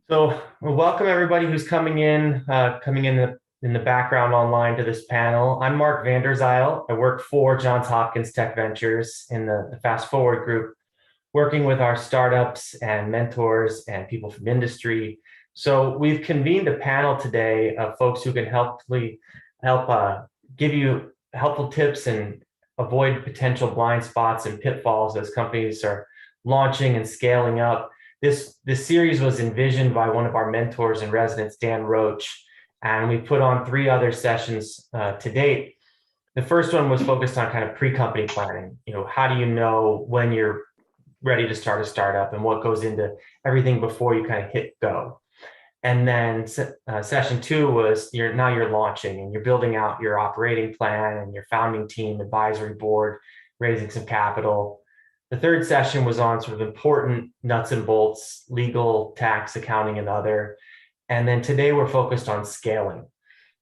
So, well, welcome everybody who's coming in the background online to this panel. I'm Mark Vanderzijl. I work for Johns Hopkins Tech Ventures in the Fast Forward group, working with our startups and mentors and people from industry. So we've convened a panel today of folks who can help give you helpful tips and avoid potential blind spots and pitfalls as companies are launching and scaling up. This series was envisioned by one of our mentors and residents, Dan Roach, and we put on three other sessions to date. The first one was focused on kind of pre-company planning. How do you know when you're ready to start a startup and what goes into everything before you kind of hit go. And then session two was you're launching and you're building out your operating plan and your founding team, advisory board, raising some capital. The third session was on sort of important nuts and bolts, legal, tax, accounting, and other. And then today we're focused on scaling.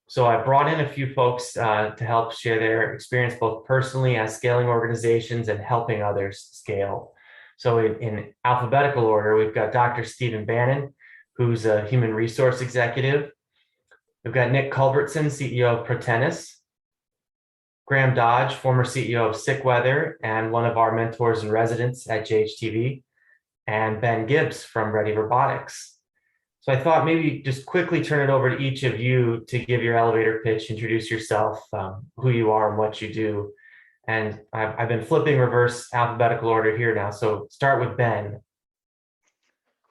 So I brought in a few folks to help share their experience both personally as scaling organizations and helping others scale. So in alphabetical order, we've got Dr. Stephen Bannon, who's a human resource executive. We've got Nick Culbertson, CEO of Protenus. Graham Dodge, former CEO of Sickweather and one of our mentors and residents at JHTV. And Ben Gibbs from Ready Robotics. So I thought maybe just quickly turn it over to each of you to give your elevator pitch, introduce yourself, who you are and what you do. And I've been flipping reverse alphabetical order here now. So start with Ben.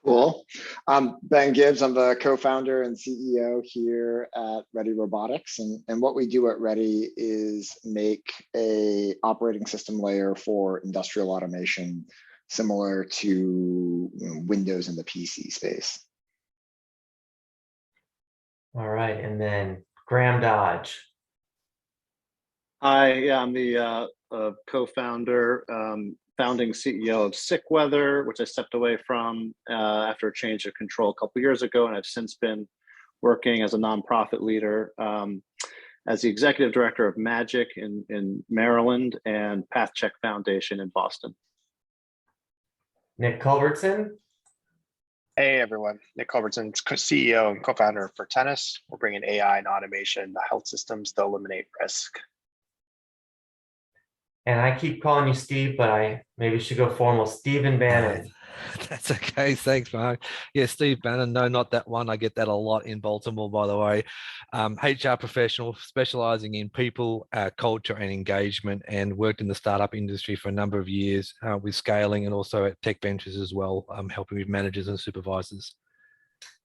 Cool. I'm Ben Gibbs. I'm the co-founder and CEO here at Ready Robotics. And what we do at Ready is make a operating system layer for industrial automation, similar to Windows in the PC space. All right. And then Graham Dodge. Hi, yeah, I'm the co-founder, founding CEO of Sickweather, which I stepped away from after a change of control a couple of years ago, and I've since been working as a nonprofit leader as the executive director of Magic in Maryland and PathCheck Foundation in Boston. Nick Culbertson. Hey everyone, Nick Culbertson, CEO and co-founder of Protenus. We're bringing AI and automation to health systems to eliminate risk. And I keep calling you Steve, but I maybe should go formal. Stephen Bannon. That's okay. Thanks, Mark. Yeah, Steve Bannon. No, not that one. I get that a lot in Baltimore, by the way. HR professional specializing in people, culture and engagement, and worked in the startup industry for a number of years with scaling and also at Tech Ventures as well, helping with managers and supervisors.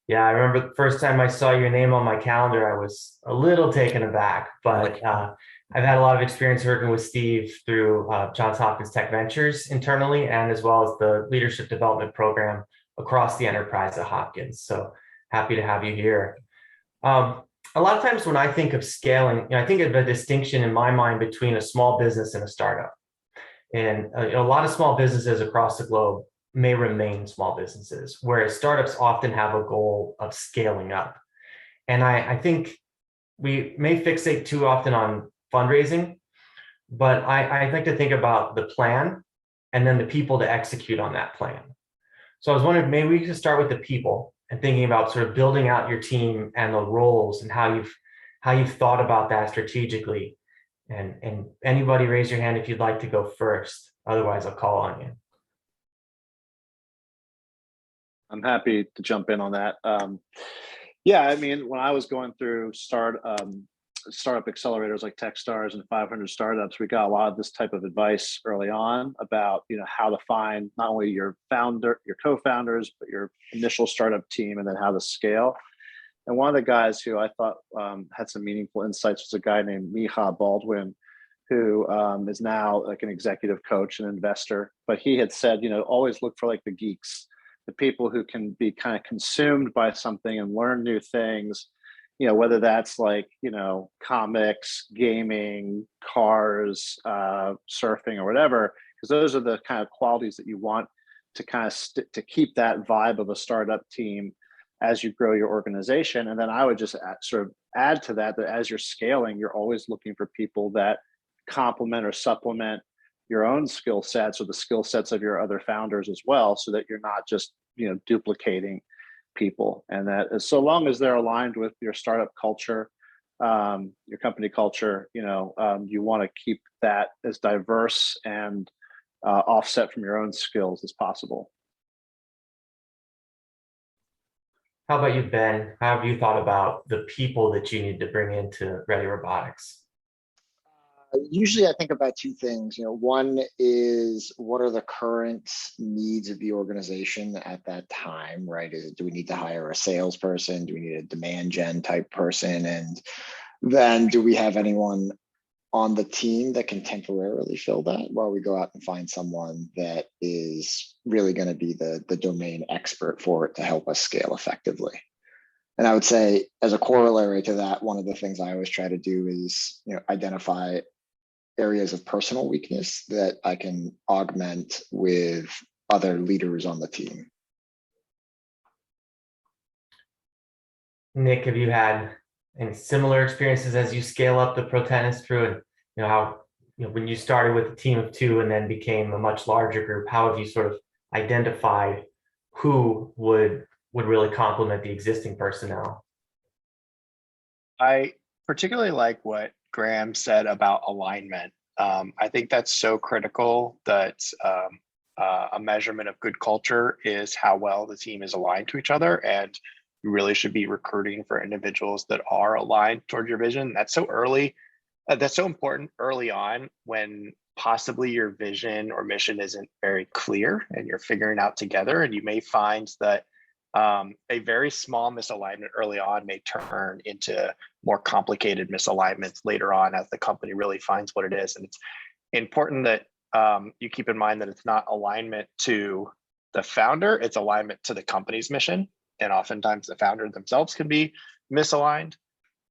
Yeah, I remember the first time I saw your name on my calendar, I was a little taken aback, but I've had a lot of experience working with Steve through Johns Hopkins Tech Ventures internally, and as well as the leadership development program across the enterprise at Hopkins. So happy to have you here. A lot of times when I think of scaling, I think of a distinction in my mind between a small business and a startup. And a lot of small businesses across the globe may remain small businesses, whereas startups often have a goal of scaling up. And I think we may fixate too often on fundraising, but I like to think about the plan and then the people to execute on that plan. So I was wondering, maybe we could start with the people and thinking about sort of building out your team and the roles and how you've thought about that strategically. And anybody raise your hand if you'd like to go first. Otherwise, I'll call on you. I'm happy to jump in on that. Yeah, I mean, when I was going through startup accelerators like Techstars and 500 Startups, we got a lot of this type of advice early on about how to find not only your co-founders, but your initial startup team, and then how to scale. And one of the guys who I thought had some meaningful insights was a guy named Micha Baldwin, who is now like an executive coach and investor. But he had said, always look for like the geeks, the people who can be kind of consumed by something and learn new things, whether that's like, comics, gaming, cars, surfing or whatever, because those are the kind of qualities that you want to kind of to keep that vibe of a startup team as you grow your organization. And then I would just sort of add to that as you're scaling, you're always looking for people that complement or supplement your own skill sets or the skill sets of your other founders as well, so that you're not just duplicating people, and that is, so long as they're aligned with your startup culture, your company culture, you want to keep that as diverse and offset from your own skills as possible. How about you, Ben? How have you thought about the people that you need to bring into Ready Robotics? Usually I think about two things. One is, what are the current needs of the organization at that time, right? Do we need to hire a salesperson? Do we need a demand gen type person? And then do we have anyone on the team that can temporarily fill that while we go out and find someone that is really going to be the domain expert for it to help us scale effectively? And I would say, as a corollary to that, one of the things I always try to do is, identify areas of personal weakness that I can augment with other leaders on the team. Nick, have you had any similar experiences as you scale up the Protenus crew, and how when you started with a team of 2 and then became a much larger group, how have you sort of identified who would really complement the existing personnel? I particularly like what Graham said about alignment. I think that's so critical, that a measurement of good culture is how well the team is aligned to each other. And you really should be recruiting for individuals that are aligned toward your vision. That's so early. That's so important early on, when possibly your vision or mission isn't very clear and you're figuring out together. And you may find that a very small misalignment early on may turn into more complicated misalignments later on as the company really finds what it is. And it's important that you keep in mind that it's not alignment to the founder, it's alignment to the company's mission. And oftentimes the founder themselves can be misaligned.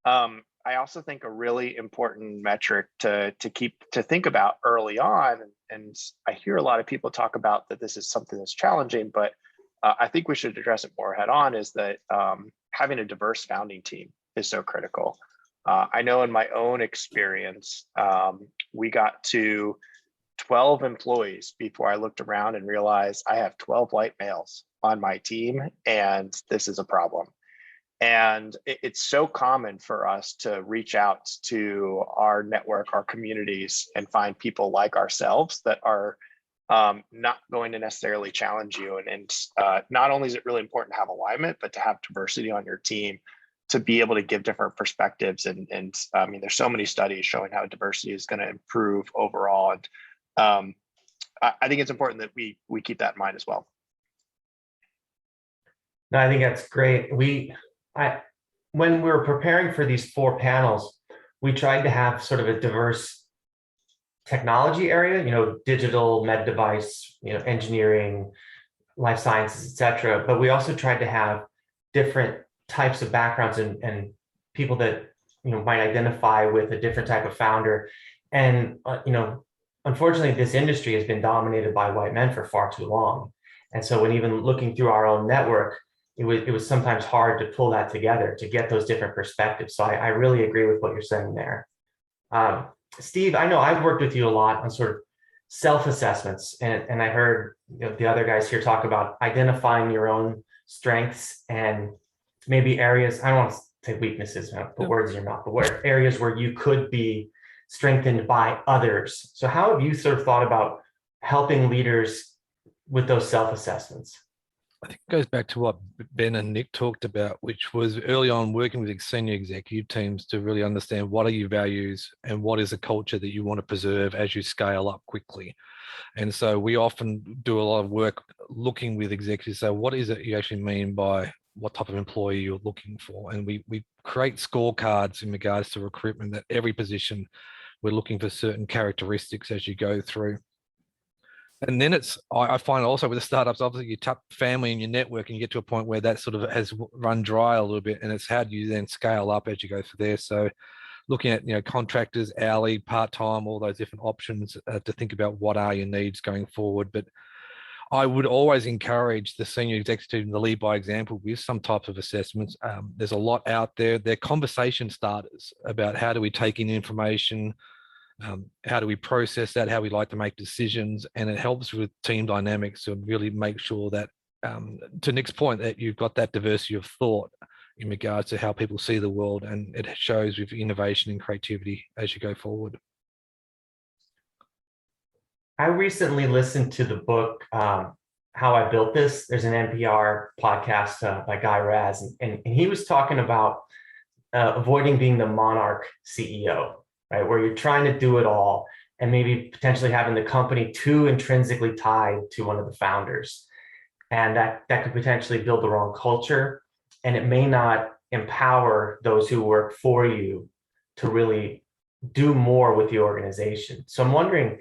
I also think a really important metric to think about early on, and I hear a lot of people talk about that this is something that's challenging, but I think we should address it more head on, is that having a diverse founding team is so critical. I know in my own experience, we got to 12 employees before I looked around and realized I have 12 white males on my team, and this is a problem. And it's so common for us to reach out to our network, our communities, and find people like ourselves that are not going to necessarily challenge you. And not only is it really important to have alignment, but to have diversity on your team to be able to give different perspectives. And I mean, there's so many studies showing how diversity is going to improve overall. And I think it's important that we keep that in mind as well. No, I think that's great. When we were preparing for these 4 panels, we tried to have sort of a diverse technology area, digital, med device, engineering, life sciences, et cetera. But we also tried to have different types of backgrounds and people that, might identify with a different type of founder. And, unfortunately, this industry has been dominated by white men for far too long. And so when even looking through our own network, it was sometimes hard to pull that together, to get those different perspectives. So I really agree with what you're saying there. Steve, I know I've worked with you a lot on sort of self-assessments, and I heard the other guys here talk about identifying your own strengths and maybe areas, I don't want to say weaknesses, put words in your mouth, but areas where you could be strengthened by others. So how have you sort of thought about helping leaders with those self-assessments? I think it goes back to what Ben and Nick talked about, which was early on working with senior executive teams to really understand what are your values and what is the culture that you want to preserve as you scale up quickly. And so we often do a lot of work looking with executives, so what is it you actually mean by what type of employee you're looking for? And we create scorecards in regards to recruitment, that every position we're looking for certain characteristics as you go through. And then I find also with the startups, obviously you tap family and your network and you get to a point where that sort of has run dry a little bit, and it's how do you then scale up as you go through there. So looking at, contractors, hourly, part-time, all those different options to think about what are your needs going forward. But I would always encourage the senior executive to lead by example with some types of assessments. There's a lot out there. They're conversation starters about how do we take in information, how do we process that, how we like to make decisions, and it helps with team dynamics to really make sure that to Nick's point, that you've got that diversity of thought in regards to how people see the world, and it shows with innovation and creativity as you go forward. I recently listened to the book, How I Built This. There's an NPR podcast by Guy Raz, and he was talking about avoiding being the monarch CEO, right? Where you're trying to do it all and maybe potentially having the company too intrinsically tied to one of the founders. And that could potentially build the wrong culture, and it may not empower those who work for you to really do more with the organization. So I'm wondering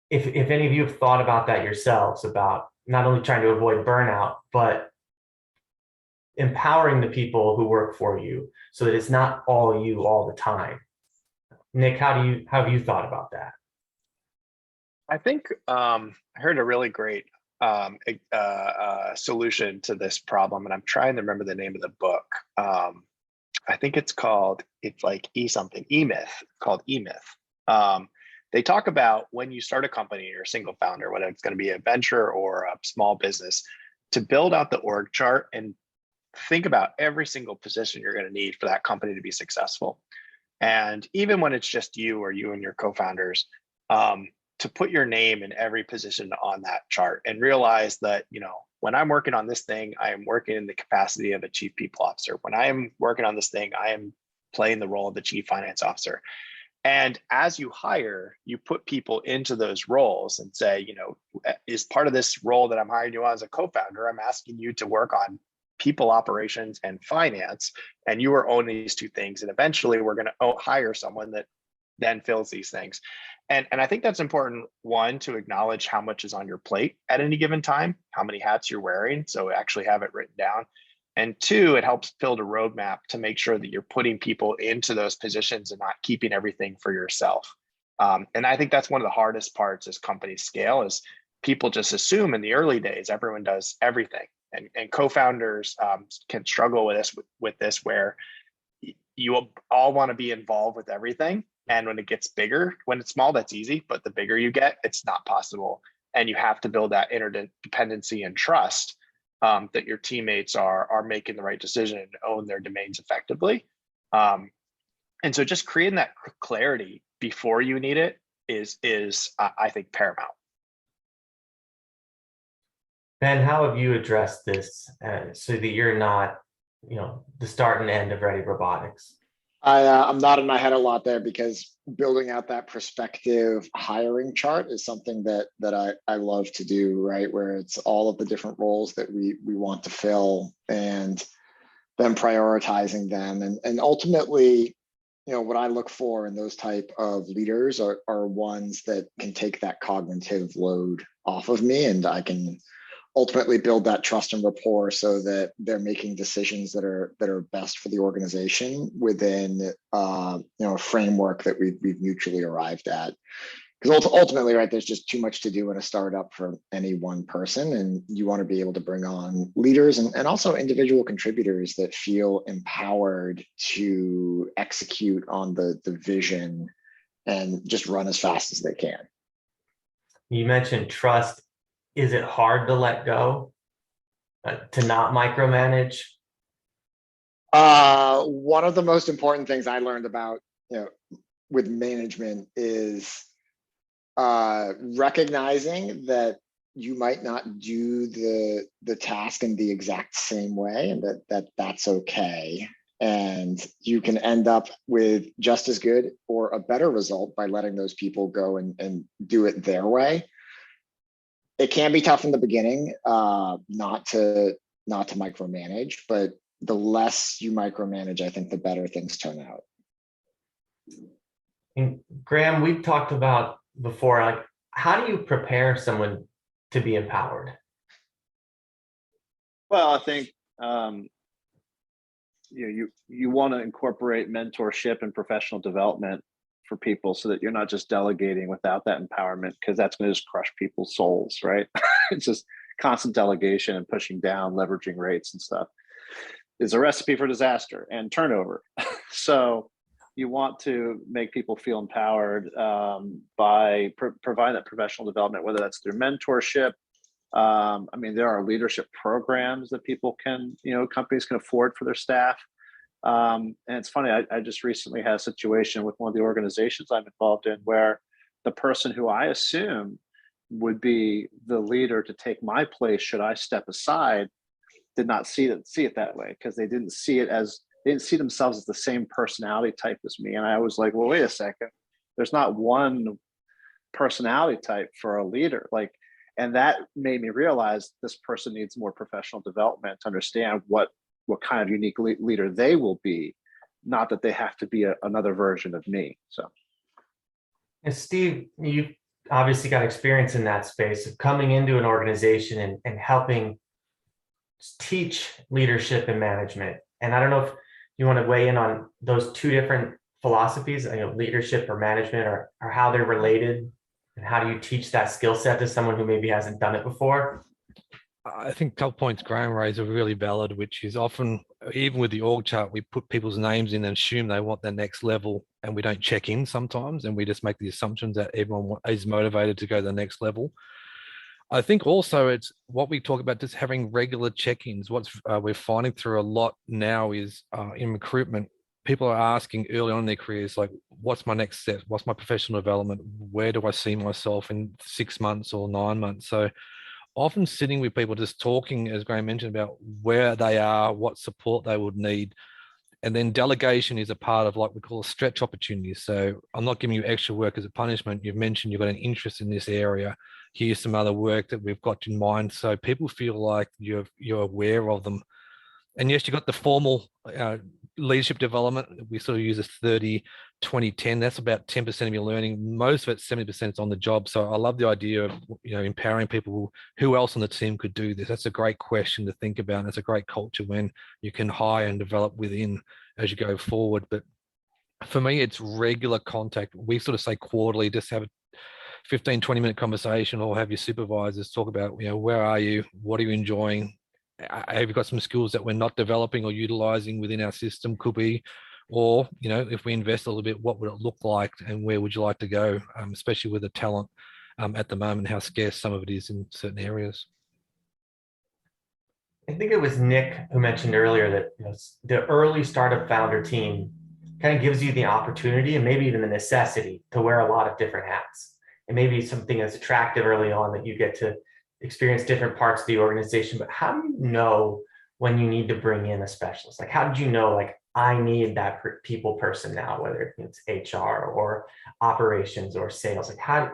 if any of you have thought about that yourselves, about not only trying to avoid burnout, but empowering the people who work for you so that it's not all you all the time. Nick, how have you thought about that? I think I heard a really great solution to this problem, and I'm trying to remember the name of the book. I think it's like E-Myth, called E-Myth. They talk about when you start a company or a single founder, whether it's going to be a venture or a small business, to build out the org chart and think about every single position you're going to need for that company to be successful. And even when it's just you or you and your co-founders, to put your name in every position on that chart and realize that, when I'm working on this thing, I am working in the capacity of a chief people officer. When I am working on this thing, I am playing the role of the chief finance officer. And as you hire, you put people into those roles and say, is part of this role that I'm hiring you on as a co-founder, I'm asking you to work on people operations and finance, and you are owning these two things. And eventually we're going to hire someone that then fills these things. And I think that's important, one, to acknowledge how much is on your plate at any given time, how many hats you're wearing. So actually have it written down. And two, it helps build a roadmap to make sure that you're putting people into those positions and not keeping everything for yourself. And I think that's one of the hardest parts as companies scale, is people just assume in the early days, everyone does everything. And co-founders can struggle with this, where you all want to be involved with everything. And when it gets bigger, when it's small, that's easy. But the bigger you get, it's not possible. And you have to build that interdependency and trust that your teammates are making the right decision and own their domains effectively. And so just creating that clarity before you need it is I think, paramount. Ben, how have you addressed this so that you're not, the start and end of Ready Robotics? I'm nodding my head a lot there, because building out that prospective hiring chart is something that I love to do, right? Where it's all of the different roles that we want to fill, and then prioritizing them. And ultimately, what I look for in those type of leaders are ones that can take that cognitive load off of me, and I can ultimately build that trust and rapport so that they're making decisions that are best for the organization within a framework that we've mutually arrived at. Because ultimately, right, there's just too much to do in a startup for any one person, and you want to be able to bring on leaders and also individual contributors that feel empowered to execute on the vision and just run as fast as they can. You mentioned trust. Is it hard to let go, to not micromanage? One of the most important things I learned about, with management is recognizing that you might not do the task in the exact same way, and that's okay. And you can end up with just as good or a better result by letting those people go and do it their way. It can be tough in the beginning, not to micromanage, but the less you micromanage, I think the better things turn out. And Graham, we've talked about before, like, how do you prepare someone to be empowered? Well, I think you want to incorporate mentorship and professional development for people, so that you're not just delegating without that empowerment, because that's going to just crush people's souls, right? It's just constant delegation and pushing down, leveraging rates and stuff is a recipe for disaster and turnover. So you want to make people feel empowered by providing that professional development, whether that's through mentorship, I mean, there are leadership programs that people can, companies can afford for their staff. And it's funny, I just recently had a situation with one of the organizations I'm involved in where the person who I assume would be the leader to take my place should I step aside did not see it that way, because they didn't see themselves as the same personality type as me. And I was like, well, wait a second, there's not one personality type for a leader. And that made me realize this person needs more professional development to understand what kind of unique leader they will be, not that they have to be another version of me. So, and Steve, you obviously got experience in that space of coming into an organization and helping teach leadership and management. And I don't know if you want to weigh in on those two different philosophies, leadership or management, or how they're related, and how do you teach that skill set to someone who maybe hasn't done it before? I think a couple points Graham raised are really valid, which is often, even with the org chart, we put people's names in and assume they want the next level, and we don't check in sometimes, and we just make the assumptions that everyone is motivated to go to the next level. I think also it's what we talk about, just having regular check-ins. What we're finding through a lot now is in recruitment, people are asking early on in their careers, like, what's my next step? What's my professional development? Where do I see myself in 6 months or 9 months? So often sitting with people, just talking, as Graham mentioned, about where they are, what support they would need. And then delegation is a part of, like we call, stretch opportunities. So I'm not giving you extra work as a punishment. You've mentioned you've got an interest in this area. Here's some other work that we've got in mind. So people feel like you're aware of them. And yes, you've got the formal leadership development. We sort of use a 30, 20, 10. That's about 10% of your learning. Most of it, 70% is on the job. So I love the idea of, empowering people. Who else on the team could do this? That's a great question to think about. And it's a great culture when you can hire and develop within as you go forward. But for me, it's regular contact. We sort of say quarterly, just have a 15, 20-minute conversation, or have your supervisors talk about, where are you? What are you enjoying? Have you got some skills that we're not developing or utilizing within our system? Could be, or, if we invest a little bit, what would it look like and where would you like to go, especially with the talent at the moment, how scarce some of it is in certain areas. I think it was Nick who mentioned earlier that the early startup founder team kind of gives you the opportunity and maybe even the necessity to wear a lot of different hats. And maybe something that's attractive early on, that you get to experience different parts of the organization. But how do you know when you need to bring in a specialist? Like, how did you know, like, I need that people person now, whether it's HR or operations or sales? Like, how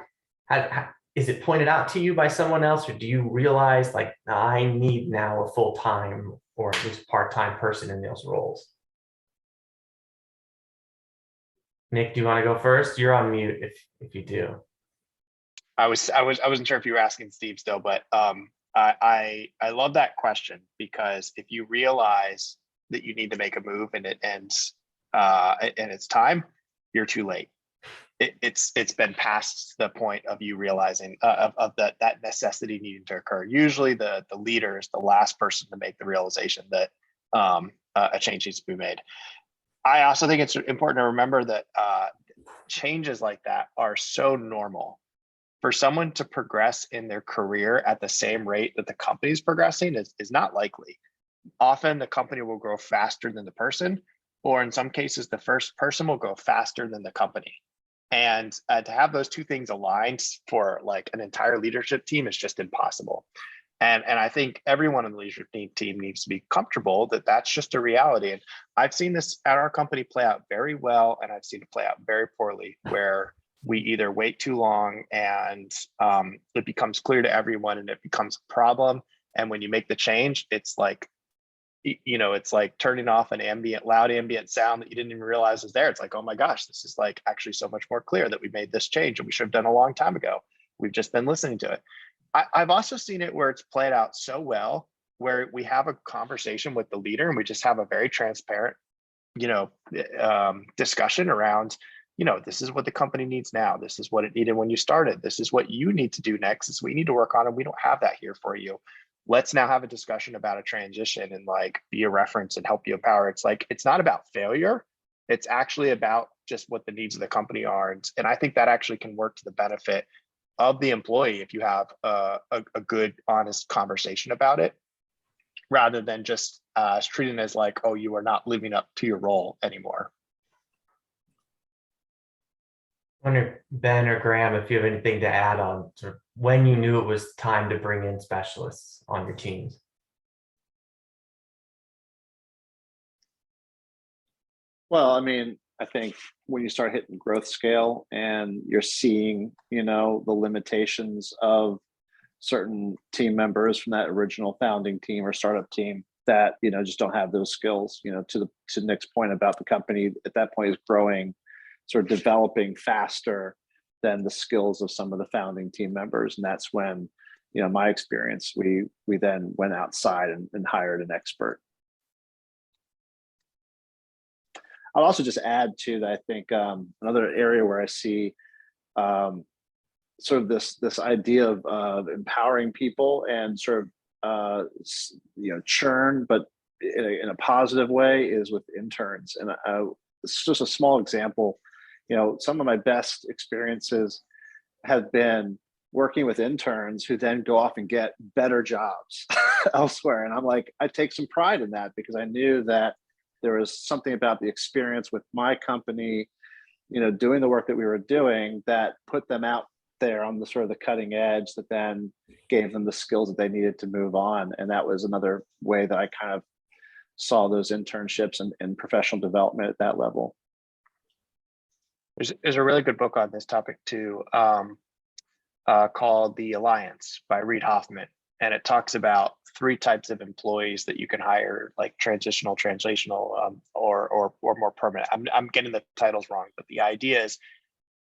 is it pointed out to you by someone else, or do you realize, like, I need now a full-time or at least part-time person in those roles? Nick, do you want to go first? You're on mute if you do. I wasn't sure if you were asking Steve still, but I love that question, because if you realize that you need to make a move and it ends and it's time, you're too late. It's been past the point of you realizing of that necessity needing to occur. Usually the leader is the last person to make the realization that a change needs to be made. I also think it's important to remember that changes like that are so normal. For someone to progress in their career at the same rate that the company is progressing is not likely. Often the company will grow faster than the person, or in some cases, the first person will grow faster than the company. And to have those two things aligned for like an entire leadership team is just impossible. And I think everyone in the leadership team needs to be comfortable that that's just a reality. And I've seen this at our company play out very well, and I've seen it play out very poorly, where we either wait too long and it becomes clear to everyone and it becomes a problem. And when you make the change, it's like, it's like turning off an loud ambient sound that you didn't even realize was there. It's like, oh my gosh, this is like actually so much more clear that we made this change and we should have done a long time ago. We've just been listening to it. I've also seen it where it's played out so well, where we have a conversation with the leader and we just have a very transparent, discussion around, this is what the company needs now. This is what it needed when you started. This is what you need to do next. This is what you need to work on, and we don't have that here for you. Let's now have a discussion about a transition and like be a reference and help you empower. It's like, it's not about failure. It's actually about just what the needs of the company are. And I think that actually can work to the benefit of the employee if you have a good, honest conversation about it, rather than just treating it as like, oh, you are not living up to your role anymore. I wonder, Ben or Graham, if you have anything to add on sort of when you knew it was time to bring in specialists on your teams. Well, I mean, I think when you start hitting growth scale and you're seeing, you know, the limitations of certain team members from that original founding team or startup team that, you know, just don't have those skills, you know, to Nick's point about the company at that point is growing, sort of developing faster than the skills of some of the founding team members. And that's when, you know, my experience, we then went outside and hired an expert. I'll also just add to that, I think another area where I see sort of this idea of empowering people and sort of you know, churn, but in a positive way, is with interns. And it's just a small example. You know, some of my best experiences have been working with interns who then go off and get better jobs elsewhere. And I'm like, I take some pride in that, because I knew that there was something about the experience with my company, you know, doing the work that we were doing that put them out there on the sort of the cutting edge, that then gave them the skills that they needed to move on. And that was another way that I kind of saw those internships and professional development at that level. There's a really good book on this topic too, called The Alliance by Reid Hoffman. And it talks about 3 types of employees that you can hire, like transitional, translational, or more permanent. I'm getting the titles wrong, but the idea is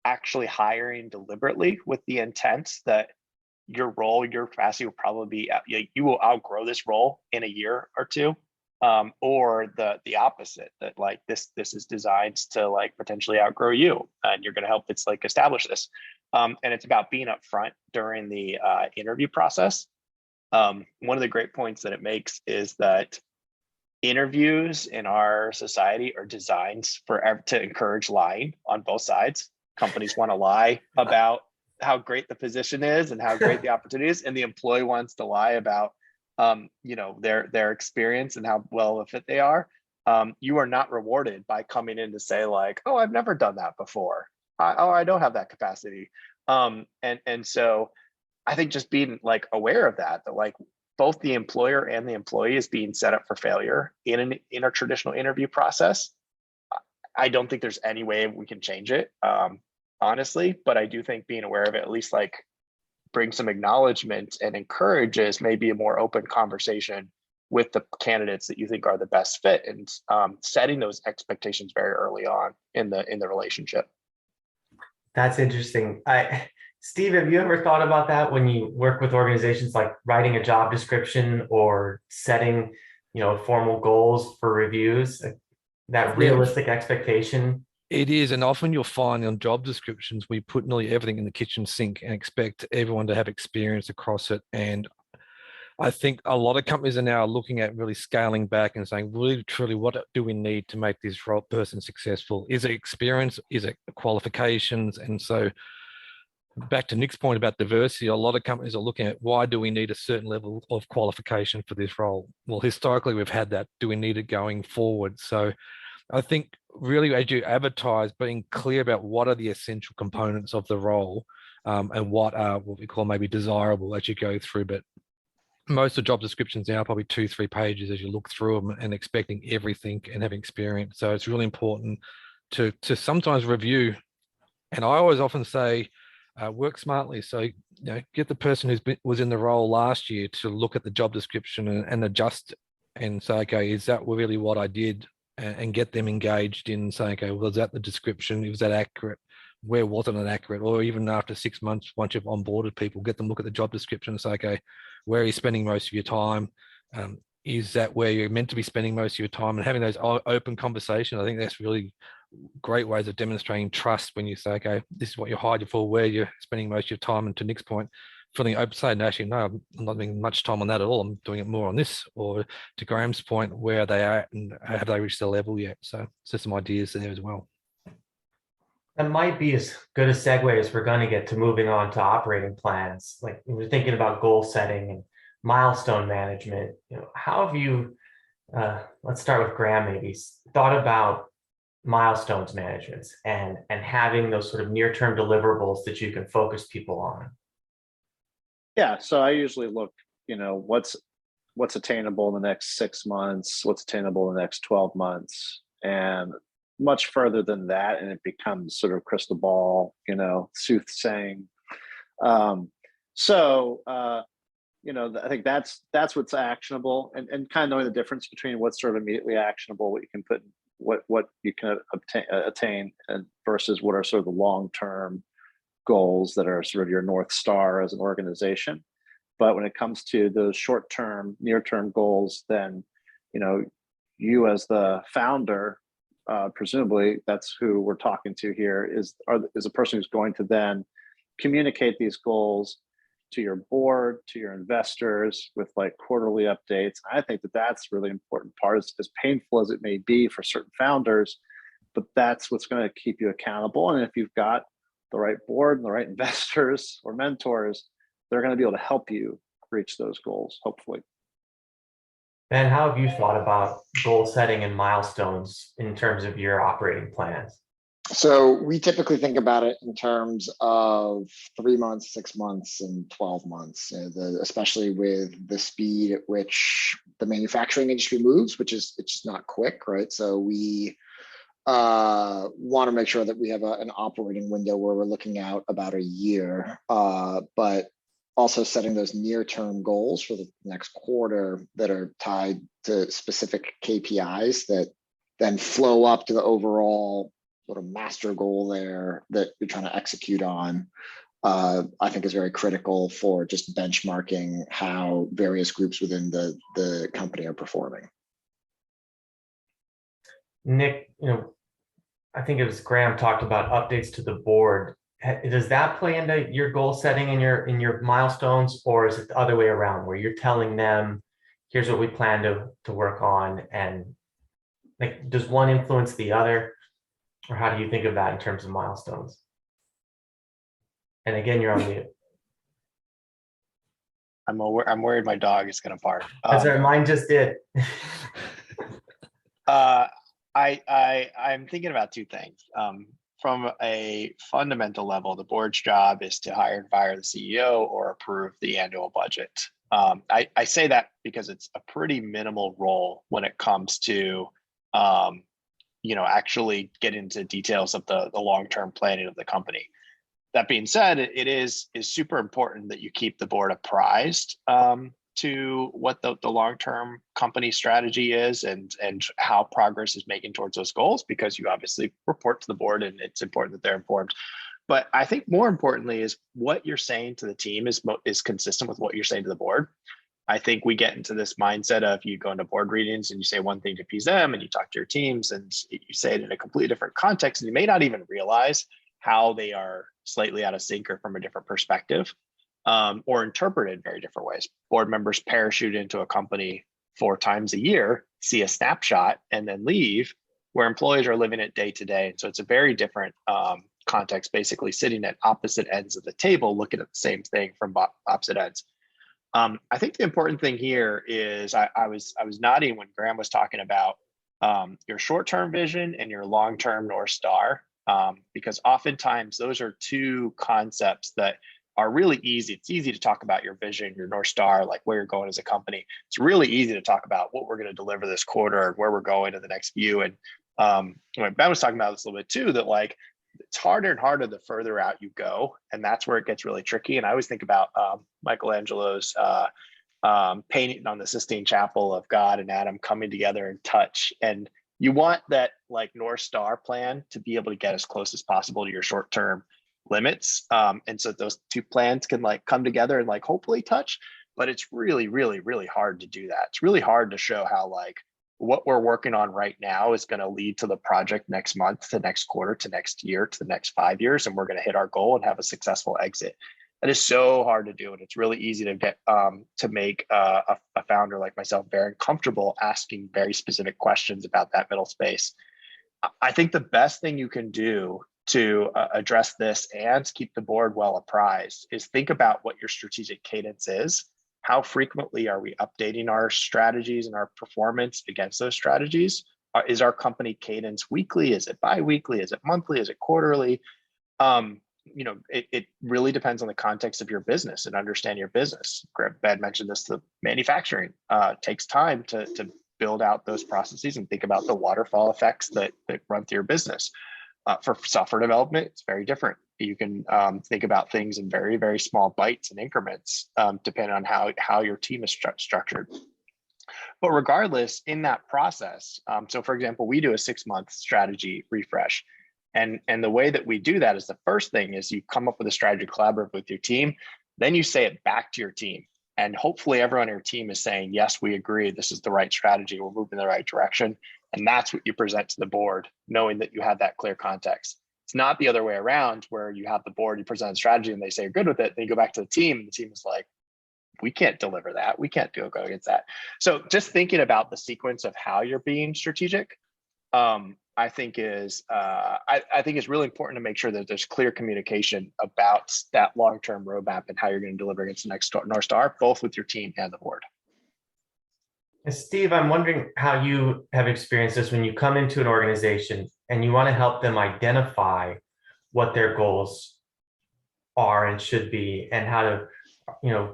actually hiring deliberately with the intent that your role, your capacity will probably be, you will outgrow this role in a year or 2, or the opposite, that like this is designed to like potentially outgrow you, and you're going to help it's like establish this. And it's about being upfront during the interview process. One of the great points that it makes is that interviews in our society are designed to encourage lying on both sides. Companies want to lie about how great the position is and how great the opportunity is, and the employee wants to lie about you know, their experience and how well a fit they are. You are not rewarded by coming in to say like, oh, I've never done that before. I don't have that capacity. And so I think just being like aware of that like both the employer and the employee is being set up for failure in a traditional interview process. I don't think there's any way we can change it, honestly, but I do think being aware of it, at least like bring some acknowledgement and encourages maybe a more open conversation with the candidates that you think are the best fit, and setting those expectations very early on in the relationship. That's interesting. Steve, have you ever thought about that when you work with organizations, like writing a job description or setting, you know, formal goals for reviews, that realistic expectation? It is, and often you'll find on job descriptions we put nearly everything in the kitchen sink and expect everyone to have experience across it. And I think a lot of companies are now looking at really scaling back and saying, really, truly, what do we need to make this person successful? Is it experience? Is it qualifications? And so back to Nick's point about diversity, a lot of companies are looking at, why do we need a certain level of qualification for this role? Well, historically, we've had that. Do we need it going forward? So I think really, as you advertise, being clear about what are the essential components of the role, and what are what we call maybe desirable as you go through. But most of the job descriptions now are probably 2-3 pages as you look through them, and expecting everything and having experience. So it's really important to sometimes review. And I always often say, work smartly. So, you know, get the person was in the role last year to look at the job description and adjust and say, okay, is that really what I did? And get them engaged in saying, okay, was that the description? Was that accurate? Where wasn't it accurate? Or even after 6 months, once you've onboarded people, get them look at the job description and say, okay, where are you spending most of your time? Is that where you're meant to be spending most of your time? And having those open conversations, I think that's really great ways of demonstrating trust when you say, okay, this is what you're hired for, where you're spending most of your time. And to Nick's point, feeling open saying, actually, no, I'm not spending much time on that at all. I'm doing it more on this. Or to Graham's point, where they are and have they reached the level yet? So some ideas there as well. That might be as good a segue as we're going to get to moving on to operating plans. Like we're thinking about goal setting and milestone management. How have you, let's start with Graham, maybe thought about milestones management and having those sort of near-term deliverables that you can focus people on? Yeah, so I usually look, what's attainable in the next 6 months, what's attainable in the next 12 months, and much further than that, and it becomes sort of crystal ball, soothsaying. I think that's what's actionable, and kind of knowing the difference between what's sort of immediately actionable, what you can put, what you can attain, and versus what are sort of the long-term goals that are sort of your North Star as an organization. But when it comes to those short-term, near-term goals, then, you as the founder, presumably that's who we're talking to here, is a person who's going to then communicate these goals to your board, to your investors with like quarterly updates. I think that's really important part, as painful as it may be for certain founders, but that's what's going to keep you accountable. And if you've got the right board and the right investors or mentors, they're going to be able to help you reach those goals, hopefully. Ben, how have you thought about goal setting and milestones in terms of your operating plans? So we typically think about it in terms of 3 months, 6 months, and 12 months, especially with the speed at which the manufacturing industry moves, it's just not quick, right? So we want to make sure that we have an operating window where we're looking out about a year, but also setting those near-term goals for the next quarter that are tied to specific KPIs that then flow up to the overall sort of master goal there that you're trying to execute on, I think is very critical for just benchmarking how various groups within the company are performing. Nick, I think it was Graham talked about updates to the board. Does that play into your goal setting and your milestones, or is it the other way around where you're telling them, here's what we plan to work on, and like, does one influence the other? Or how do you think of that in terms of milestones? And again, you're on mute. I'm worried my dog is going to bark. That's right. Mine just did. I'm thinking about two things. From a fundamental level, the board's job is to hire and fire the CEO or approve the annual budget. I say that because it's a pretty minimal role when it comes to actually get into details of the long-term planning of the company. That being said, it is super important that you keep the board apprised to what the long-term company strategy is and how progress is making towards those goals, because you obviously report to the board and it's important that they're informed. But I think more importantly is what you're saying to the team is consistent with what you're saying to the board. I think we get into this mindset of you go into board readings and you say one thing to appease them and you talk to your teams and you say it in a completely different context, and you may not even realize how they are slightly out of sync or from a different perspective, or interpreted in very different ways. Board members parachute into a company 4 times a year, see a snapshot, and then leave, where employees are living it day to day. And so it's a very different context, basically sitting at opposite ends of the table, looking at the same thing from opposite ends. I think the important thing here is I was nodding when Graham was talking about your short-term vision and your long-term North Star, because oftentimes those are two concepts that are really easy. It's easy to talk about your vision, your North Star, like where you're going as a company. It's really easy to talk about what we're going to deliver this quarter and where we're going in the next few. And Ben was talking about this a little bit too, that like it's harder and harder the further out you go, and that's where it gets really tricky. And I always think about Michelangelo's painting on the Sistine Chapel of God and Adam coming together in touch. And you want that like North Star plan to be able to get as close as possible to your short-term limits. And so those two plans can like come together and like hopefully touch, but it's really, really, really hard to do that. It's really hard to show how like what we're working on right now is going to lead to the project next month, to next quarter, to next year, to the next 5 years, and we're going to hit our goal and have a successful exit. That is so hard to do, and it's really easy to get to make a founder like myself very comfortable asking very specific questions about that middle space. I think the best thing you can do to address this and keep the board well apprised is think about what your strategic cadence is. How frequently are we updating our strategies and our performance against those strategies? Is our company cadence weekly? Is it bi-weekly? Is it monthly? Is it quarterly? It really depends on the context of your business and understand your business. Ben mentioned this, the manufacturing takes time to build out those processes and think about the waterfall effects that run through your business. For software development, it's very different. You can think about things in very, very small bites and increments, depending on how your team is structured. But regardless, in that process, so for example, we do a 6-month strategy refresh. And the way that we do that is the first thing is you come up with a strategy collaborative with your team, then you say it back to your team. And hopefully everyone on your team is saying, yes, we agree, this is the right strategy, we're moving in the right direction. And that's what you present to the board, knowing that you have that clear context. It's not the other way around where you have the board, you present a strategy and they say you're good with it. Then you go back to the team and the team is like, we can't deliver that. We can't go against that. So just thinking about the sequence of how you're being strategic, I think is really important to make sure that there's clear communication about that long-term roadmap and how you're going to deliver against the next North Star, both with your team and the board. Steve, I'm wondering how you have experienced this when you come into an organization and you want to help them identify what their goals are and should be, and how to,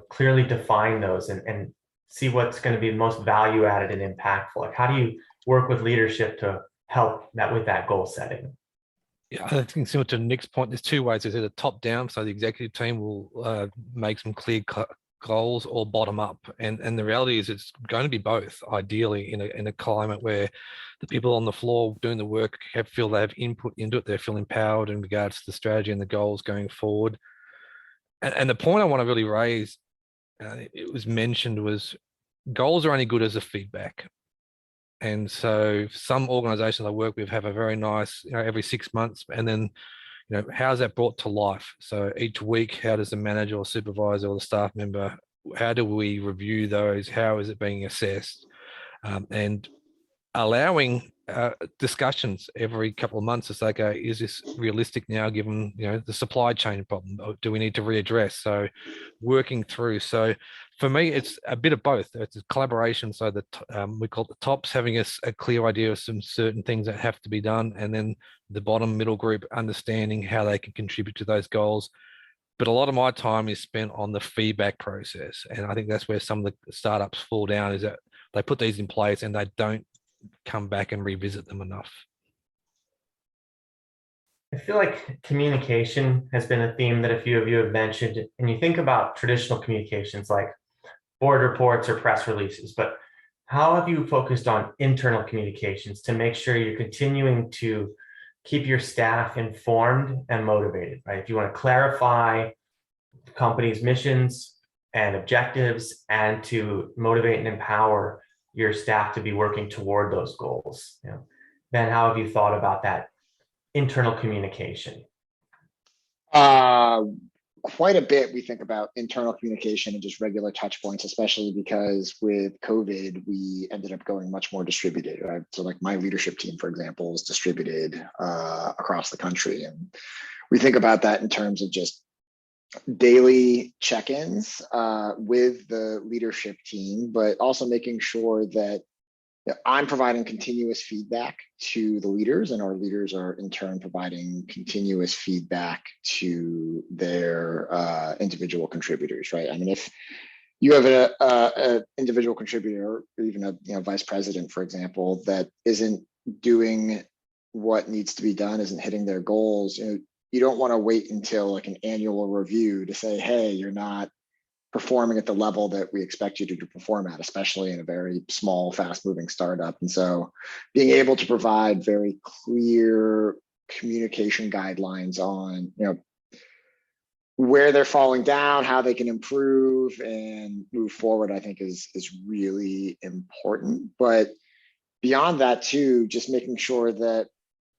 clearly define those and see what's going to be most value added and impactful. Like, how do you work with leadership to help that with that goal setting? Yeah, I think similar to Nick's point, there's 2 ways. There's either top down, so the executive team will make some clear goals, or bottom up, and the reality is it's going to be both, ideally in a climate where the people on the floor doing the work feel they have input into it, they feel empowered in regards to the strategy and the goals going forward. And the point I want to really raise, it was mentioned, was goals are only good as a feedback. And so some organizations I work with have a very nice, every 6 months, and then how is that brought to life? So each week, how does the manager or supervisor or the staff member, how do we review those? How is it being assessed? And allowing discussions every couple of months to say, okay, is this realistic now given the supply chain problem? Or do we need to readdress? So working through. So for me, it's a bit of both. It's a collaboration. So that we call it the tops having a clear idea of some certain things that have to be done, and then the bottom middle group understanding how they can contribute to those goals. But a lot of my time is spent on the feedback process, and I think that's where some of the startups fall down, is that they put these in place and they don't come back and revisit them enough. I feel like communication has been a theme that a few of you have mentioned, and you think about traditional communications like board reports or press releases, but how have you focused on internal communications to make sure you're continuing to keep your staff informed and motivated, right? If you want to clarify the company's missions and objectives, and to motivate and empower your staff to be working toward those goals. Ben, how have you thought about that internal communication? Quite a bit. We think about internal communication and just regular touch points, especially because with COVID, we ended up going much more distributed, right? So like my leadership team, for example, is distributed across the country. And we think about that in terms of just daily check-ins with the leadership team, but also making sure that I'm providing continuous feedback to the leaders, and our leaders are in turn providing continuous feedback to their individual contributors, right? I mean, if you have a individual contributor, or even a vice president, for example, that isn't doing what needs to be done, isn't hitting their goals, you don't want to wait until like an annual review to say, hey, you're not performing at the level that we expect you to perform at, especially in a very small, fast-moving startup. And so being able to provide very clear communication guidelines on, where they're falling down, how they can improve and move forward, I think is really important. But beyond that too, just making sure that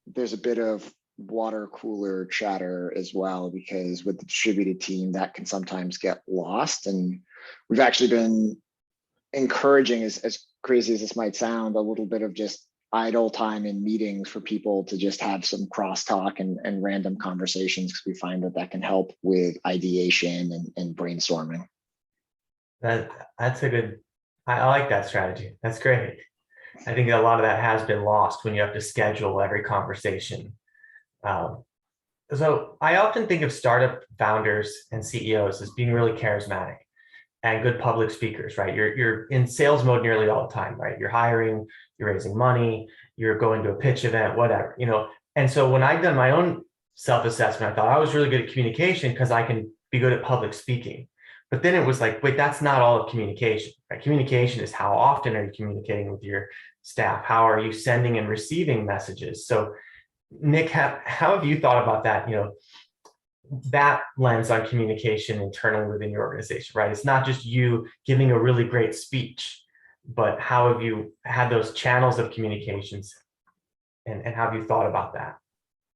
there's a bit of water cooler chatter as well, because with the distributed team that can sometimes get lost. And we've actually been encouraging, as crazy as this might sound, a little bit of just idle time in meetings for people to just have some crosstalk and random conversations, because we find that that can help with ideation and brainstorming. That's a good, I like that strategy. That's great. I think a lot of that has been lost when you have to schedule every conversation. So I often think of startup founders and CEOs as being really charismatic and good public speakers, right? You're in sales mode nearly all the time, right? You're hiring, you're raising money, you're going to a pitch event, whatever, you know. And so when I've done my own self-assessment, I thought I was really good at communication because I can be good at public speaking. But then it was like, wait, that's not all of communication, right? Communication is how often are you communicating with your staff? How are you sending and receiving messages? So Nick, how have you thought about that? You know, that lens on communication internally within your organization, right? It's not just you giving a really great speech, but how have you had those channels of communications, and how have you thought about that?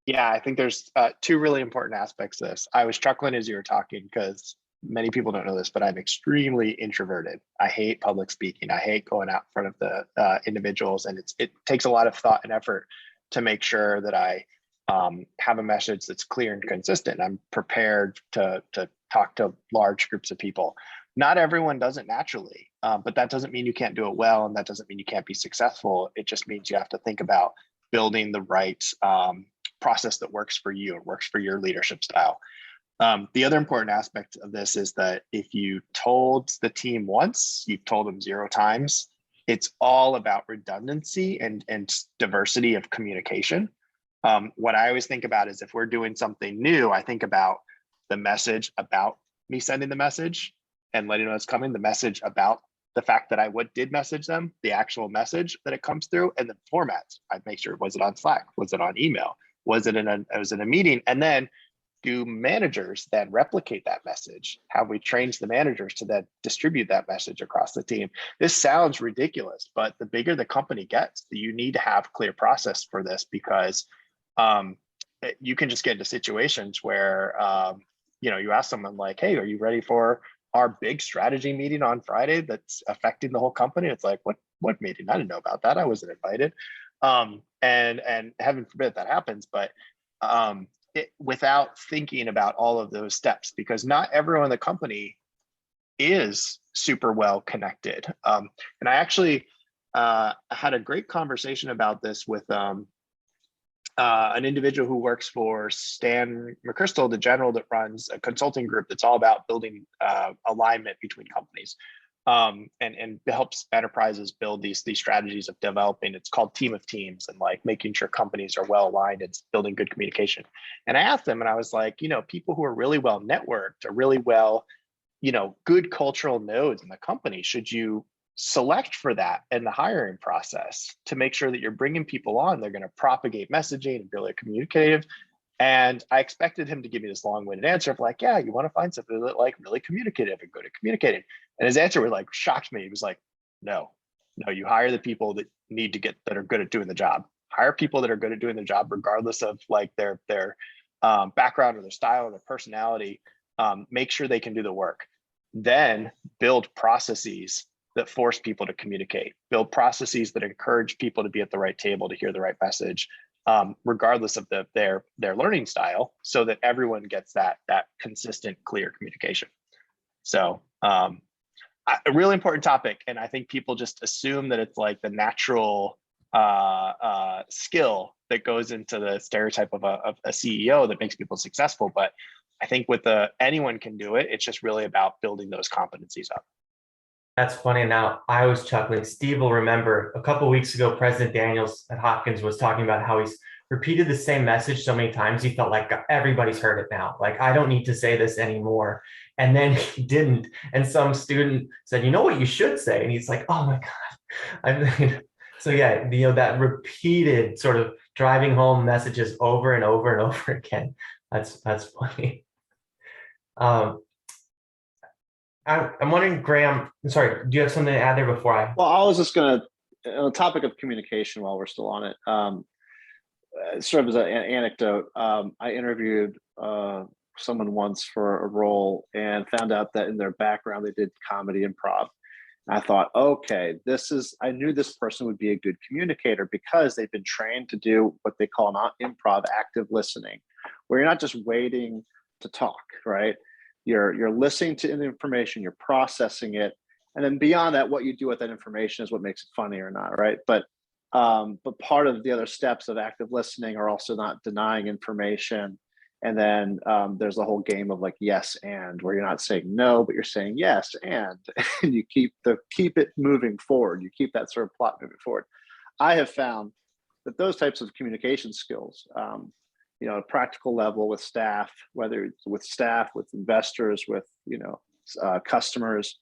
Yeah, I think there's two really important aspects to this. I was chuckling as you were talking because many people don't know this, but I'm extremely introverted. I hate public speaking. I hate going out in front of the individuals, and it takes a lot of thought and effort to make sure that I have a message that's clear and consistent. I'm prepared to talk to large groups of people. Not everyone does it naturally, but that doesn't mean you can't do it well, and that doesn't mean you can't be successful. It just means you have to think about building the right process that works for you and works for your leadership style. The other important aspect of this is that if you told the team once, you've told them 0 times. It's all about redundancy and diversity of communication. What I always think about is if we're doing something new, I think about the message about me sending the message and letting them know it's coming, the message about the fact that I did message them, the actual message that it comes through, and the formats. I'd make sure, was it on Slack? Was it on email? Was it in a meeting? And then do managers then replicate that message? Have we trained the managers to then distribute that message across the team? This sounds ridiculous, but the bigger the company gets, you need to have clear process for this, because you can just get into situations where you ask someone like, hey, are you ready for our big strategy meeting on Friday that's affecting the whole company? It's like, what meeting? I didn't know about that. I wasn't invited. And heaven forbid that happens, but without thinking about all of those steps, because not everyone in the company is super well connected. And I actually had a great conversation about this with an individual who works for Stan McChrystal, the general that runs a consulting group that's all about building alignment between companies, and helps enterprises build these strategies of developing. It's called Team of Teams, and like making sure companies are well aligned and building good communication. And I asked them, and I was like, people who are really well networked, are really well, good cultural nodes in the company, should you select for that in the hiring process to make sure that you're bringing people on, they're going to propagate messaging and be really communicative? And I expected him to give me this long-winded answer of like, yeah, you want to find something that like really communicative and good at communicating. And his answer was like, shocked me. He was like, no, you hire the people that that are good at doing the job. Hire people that are good at doing the job, regardless of like their background or their style or their personality. Make sure they can do the work. Then build processes that force people to communicate, build processes that encourage people to be at the right table to hear the right message, regardless of their learning style, so that everyone gets that consistent, clear communication. So a really important topic. And I think people just assume that it's like the natural skill that goes into the stereotype of a CEO that makes people successful. But I think anyone can do it. It's just really about building those competencies up. That's funny. Now, I was chuckling. Steve will remember a couple of weeks ago, President Daniels at Hopkins was talking about how he's repeated the same message so many times, he felt like everybody's heard it now. Like, I don't need to say this anymore. And then he didn't. And some student said, you know what you should say? And he's like, oh my God. I mean, so yeah, that repeated sort of driving home messages over and over and over again. That's funny. I'm wondering, Graham, sorry, do you have something to add there before I? Well, I was just going to, on the topic of communication while we're still on it, sort of as an anecdote, I interviewed someone once for a role and found out that in their background, they did comedy improv. I thought, okay, I knew this person would be a good communicator because they've been trained to do what they call not improv active listening, where you're not just waiting to talk, right? You're listening to the information, you're processing it. And then beyond that, what you do with that information is what makes it funny or not, right? But part of the other steps of active listening are also not denying information. And then there's the whole game of like yes and, where you're not saying no, but you're saying yes and you keep it moving forward. You keep that sort of plot moving forward. I have found that those types of communication skills, you know, a practical level with staff, whether it's with staff, with investors, with customers,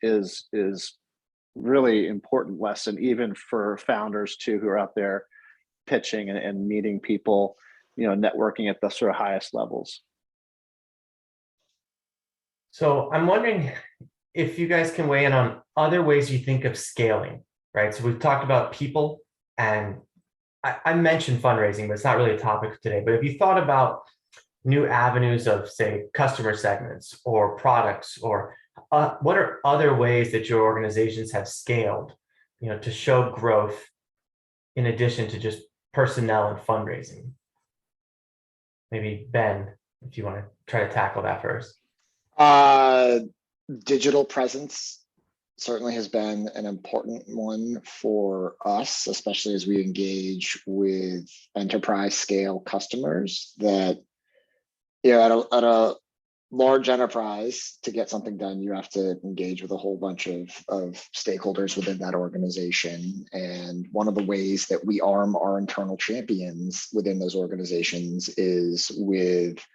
is really important lesson, even for founders too, who are out there pitching and meeting people, you know, networking at the sort of highest levels. So I'm wondering if you guys can weigh in on other ways you think of scaling, right? So we've talked about people, and I mentioned fundraising, but it's not really a topic today. But have you thought about new avenues of, say, customer segments or products, or what are other ways that your organizations have scaled, you know, to show growth in addition to just personnel and fundraising? Maybe Ben, if you want to try to tackle that first. Digital presence certainly has been an important one for us, especially as we engage with enterprise scale customers. That, you know, at a large enterprise, to get something done, you have to engage with a whole bunch of stakeholders within that organization. And one of the ways that we arm our internal champions within those organizations is with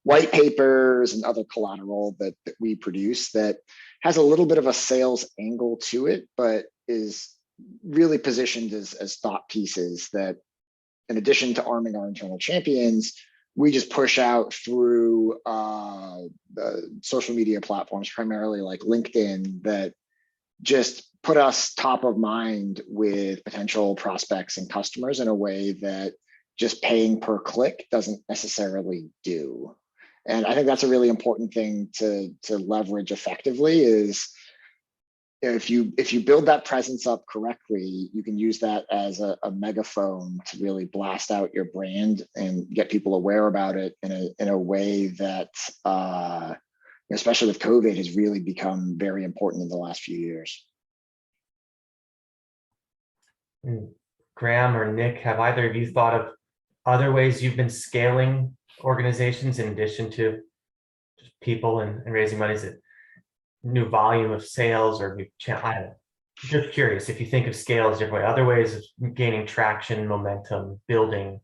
white papers and other collateral that we produce that has a little bit of a sales angle to it, but is really positioned as thought pieces that, in addition to arming our internal champions, we just push out through the social media platforms, primarily like LinkedIn, that just put us top of mind with potential prospects and customers in a way that just paying per click doesn't necessarily do. And I think that's a really important thing to leverage effectively. Is if you build that presence up correctly, you can use that as a megaphone to really blast out your brand and get people aware about it in a way that, especially with COVID, has really become very important in the last few years. Graham or Nick, have either of you thought of other ways you've been scaling organizations in addition to just people and raising money? Is it new volume of sales or new channel? I don't know. Just curious if you think of scale as different way, other ways of gaining traction, momentum, building.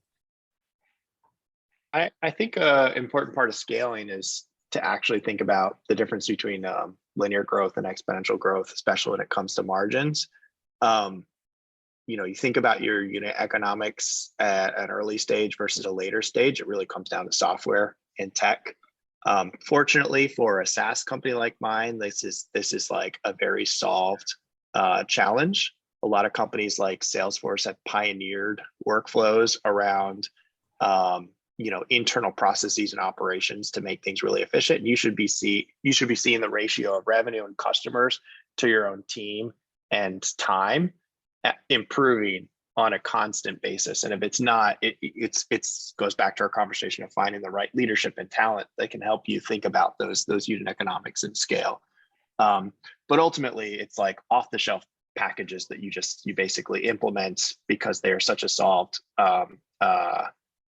I think an important part of scaling is to actually think about the difference between linear growth and exponential growth, especially when it comes to margins. You think about your unit economics at an early stage versus a later stage. It really comes down to software and tech. Fortunately for a SaaS company like mine, this is like a very solved challenge. A lot of companies like Salesforce have pioneered workflows around internal processes and operations to make things really efficient. And you should be seeing the ratio of revenue and customers to your own team and time improving on a constant basis. And if it's not, it goes back to our conversation of finding the right leadership and talent that can help you think about those unit economics and scale. But ultimately, it's like off the shelf packages that you basically implement because they are such a solved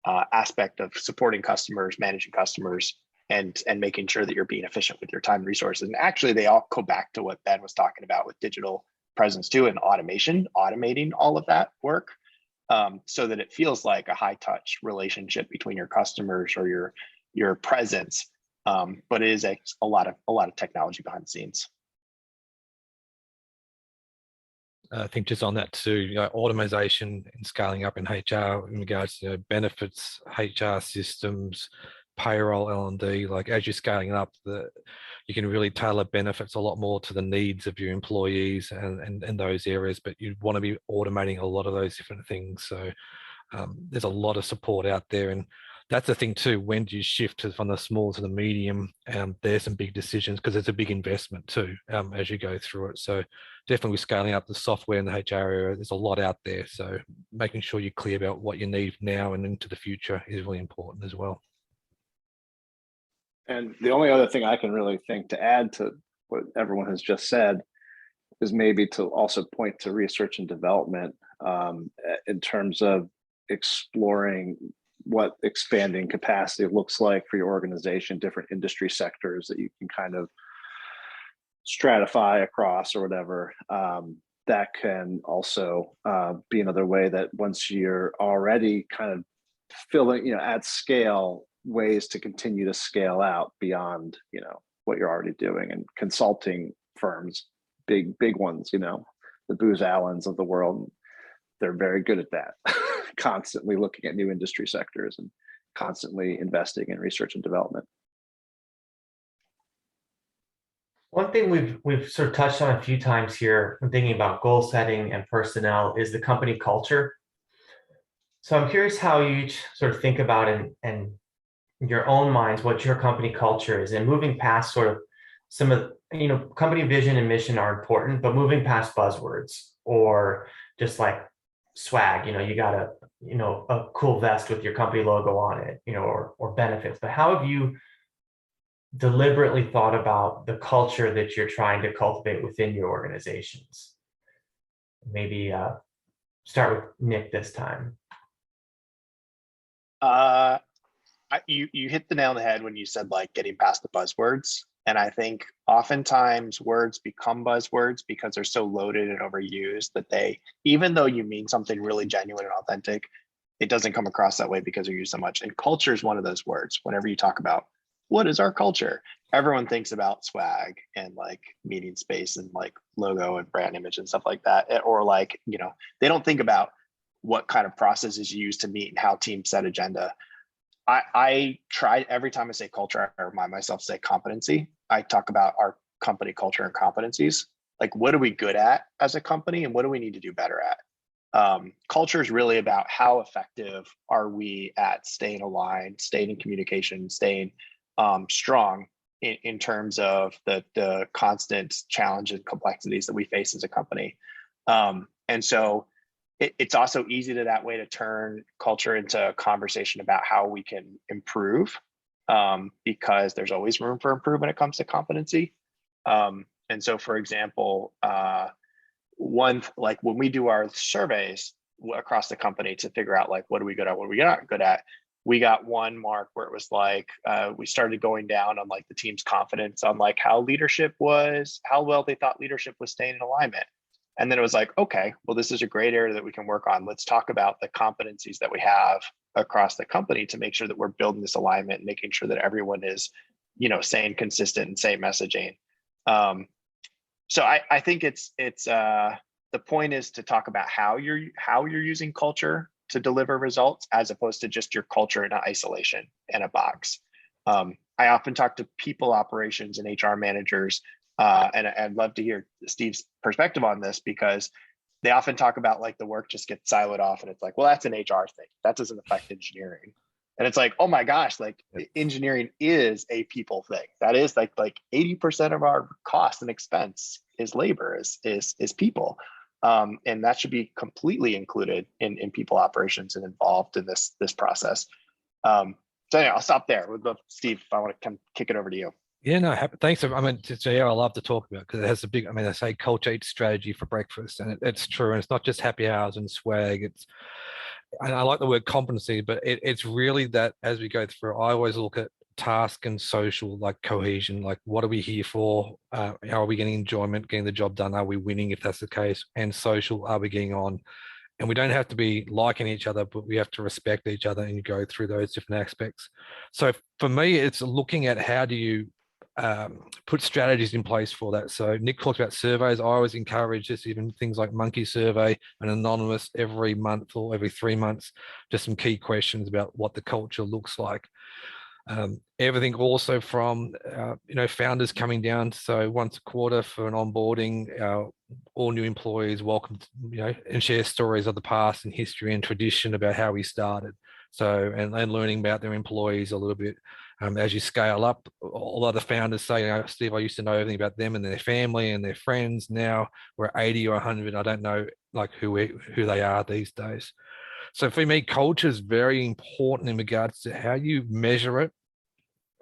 aspect of supporting customers, managing customers, and making sure that you're being efficient with your time and resources. And actually, they all go back to what Ben was talking about with digital presence too, and automating all of that work, so that it feels like a high touch relationship between your customers or your presence, but it is a lot of technology behind the scenes. I think just on that too, automation and scaling up in HR in regards to benefits, HR systems, payroll, L&D. Like as you're scaling up, you can really tailor benefits a lot more to the needs of your employees and those areas. But you want to be automating a lot of those different things. So there's a lot of support out there, and that's the thing too. When do you shift from the small to the medium? There's some big decisions because it's a big investment too as you go through it. So definitely scaling up the software in the HR area. There's a lot out there. So making sure you're clear about what you need now and into the future is really important as well. And the only other thing I can really think to add to what everyone has just said is maybe to also point to research and development in terms of exploring what expanding capacity looks like for your organization, different industry sectors that you can kind of stratify across or whatever. That can also be another way that once you're already kind of filling, at scale, ways to continue to scale out beyond, what you're already doing. And consulting firms, big ones, the Booz Allens of the world, they're very good at that. Constantly looking at new industry sectors and constantly investing in research and development. One thing we've sort of touched on a few times here when thinking about goal setting and personnel is the company culture. So I'm curious how you each sort of think about and in your own minds what your company culture is, and moving past sort of some of company vision and mission are important, but moving past buzzwords or just like swag, you got a cool vest with your company logo on it, or benefits. But how have you deliberately thought about the culture that you're trying to cultivate within your organizations? Maybe start with Nick this time. You hit the nail on the head when you said like getting past the buzzwords. And I think oftentimes words become buzzwords because they're so loaded and overused that they, even though you mean something really genuine and authentic, it doesn't come across that way because they're used so much. And culture is one of those words. Whenever you talk about what is our culture, everyone thinks about swag and like meeting space and like logo and brand image and stuff like that. Or like, they don't think about what kind of processes you use to meet and how teams set agenda. I try every time I say culture, I remind myself to say competency. I talk about our company culture and competencies. Like, what are we good at as a company and what do we need to do better at? Culture is really about how effective are we at staying aligned, staying in communication, staying strong in terms of the constant challenge and complexities that we face as a company. And so it's also easy that way to turn culture into a conversation about how we can improve, because there's always room for improvement when it comes to competency. And so, for example, when we do our surveys across the company to figure out like what are we good at, what are we not good at, we got one mark where it was like we started going down on like the team's confidence on like how well they thought leadership was staying in alignment. And then it was like, okay, well, this is a great area that we can work on. Let's talk about the competencies that we have across the company to make sure that we're building this alignment and making sure that everyone is, staying consistent and same messaging. So I think it's the point is to talk about how you're using culture to deliver results as opposed to just your culture in isolation in a box. I often talk to people operations and HR managers. And I'd love to hear Steve's perspective on this because they often talk about like the work just gets siloed off and it's like, well, that's an HR thing. That doesn't affect engineering. And it's like, oh my gosh, like engineering is a people thing. That is like 80% of our cost and expense is labor, is people. And that should be completely included in people operations and involved in this process. So anyway, I'll stop there. Steve, if I want to kick it over to you. Yeah, no, thanks. I mean, I love to talk about because it has a big, I say culture eats strategy for breakfast, and it's true. And it's not just happy hours and swag. And I like the word competency, but it's really that as we go through, I always look at task and social, like cohesion, like what are we here for? How are we getting enjoyment, getting the job done? Are we winning if that's the case? And social, are we getting on? And we don't have to be liking each other, but we have to respect each other and go through those different aspects. So for me, it's looking at how do you put strategies in place for that. So Nick talked about surveys. I always encourage this, even things like monkey survey, an anonymous every month or every 3 months, just some key questions about what the culture looks like. Everything also from founders coming down, so once a quarter for an onboarding, all new employees welcome, and share stories of the past and history and tradition about how we started. So, and learning about their employees a little bit. As you scale up, a lot of the founders say, you know, Steve, I used to know everything about them and their family and their friends. Now we're 80 or 100. I don't know like who they are these days. So for me, culture is very important in regards to how you measure it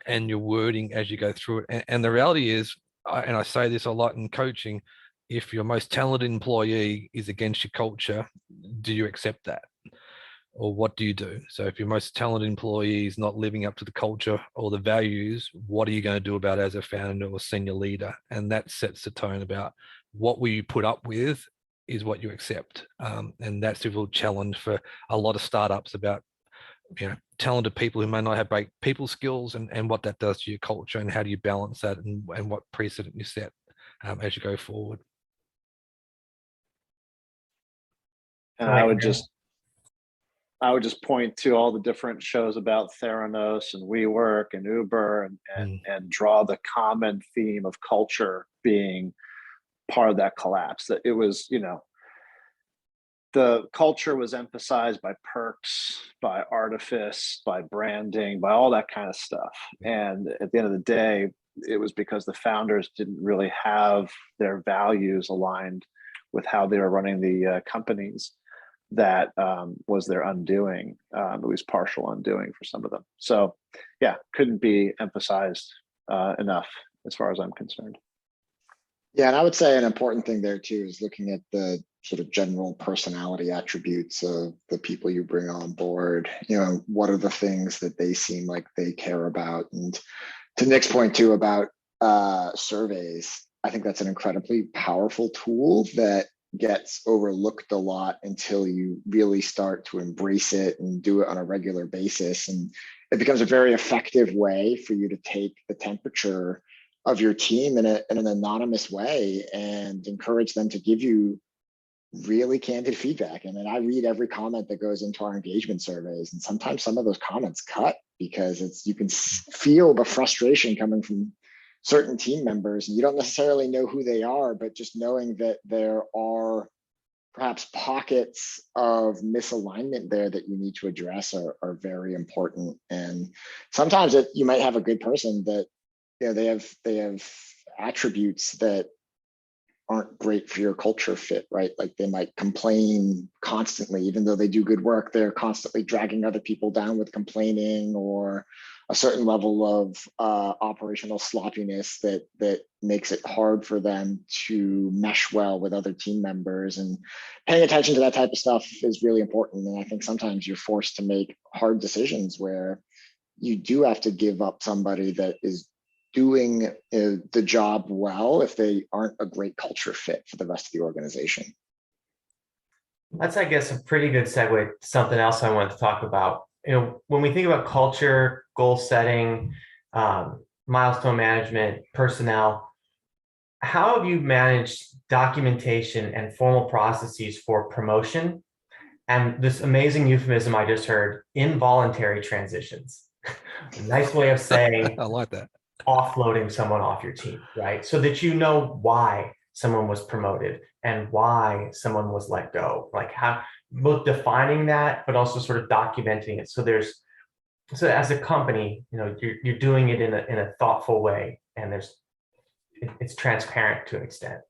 and your wording as you go through it. And the reality is, and I say this a lot in coaching, if your most talented employee is against your culture, do you accept that? Or what do you do? So if your most talented employee is not living up to the culture or the values, what are you going to do about it as a founder or senior leader? And that sets the tone about what will you put up with is what you accept. And that's a real challenge for a lot of startups about, you know, talented people who may not have great people skills and what that does to your culture and how do you balance that and what precedent you set as you go forward. And I would just point to all the different shows about Theranos and WeWork and Uber and draw the common theme of culture being part of that collapse. That it was, you know, the culture was emphasized by perks, by artifice, by branding, by all that kind of stuff. And at the end of the day, it was because the founders didn't really have their values aligned with how they were running the companies. That was their undoing, at least partial undoing for some of them. So yeah, couldn't be emphasized enough as far as I'm concerned. Yeah, and I would say an important thing there too is looking at the sort of general personality attributes of the people you bring on board. You know, what are the things that they seem like they care about? And to Nick's point too about surveys, I think that's an incredibly powerful tool that gets overlooked a lot until you really start to embrace it and do it on a regular basis. And it becomes a very effective way for you to take the temperature of your team in an anonymous way and encourage them to give you really candid feedback. And then I read every comment that goes into our engagement surveys. And sometimes some of those comments cut because you can feel the frustration coming from certain team members, and you don't necessarily know who they are, but just knowing that there are perhaps pockets of misalignment there that you need to address are very important. And sometimes you might have a good person that, you know, they have attributes that aren't great for your culture fit, right? Like they might complain constantly, even though they do good work, they're constantly dragging other people down with complaining or a certain level of operational sloppiness that makes it hard for them to mesh well with other team members. And paying attention to that type of stuff is really important. And I think sometimes you're forced to make hard decisions where you do have to give up somebody that is doing the job well if they aren't a great culture fit for the rest of the organization. That's, I guess, a pretty good segue to something else I wanted to talk about. You know, when we think about culture, goal setting, milestone management, personnel, how have you managed documentation and formal processes for promotion? And this amazing euphemism I just heard, involuntary transitions. A nice way of saying I like that. Offloading someone off your team, right? So that you know why someone was promoted and why someone was let go. Like how both defining that, but also sort of documenting it. So as a company, you know, you're doing it in a thoughtful way, and it's transparent to an extent.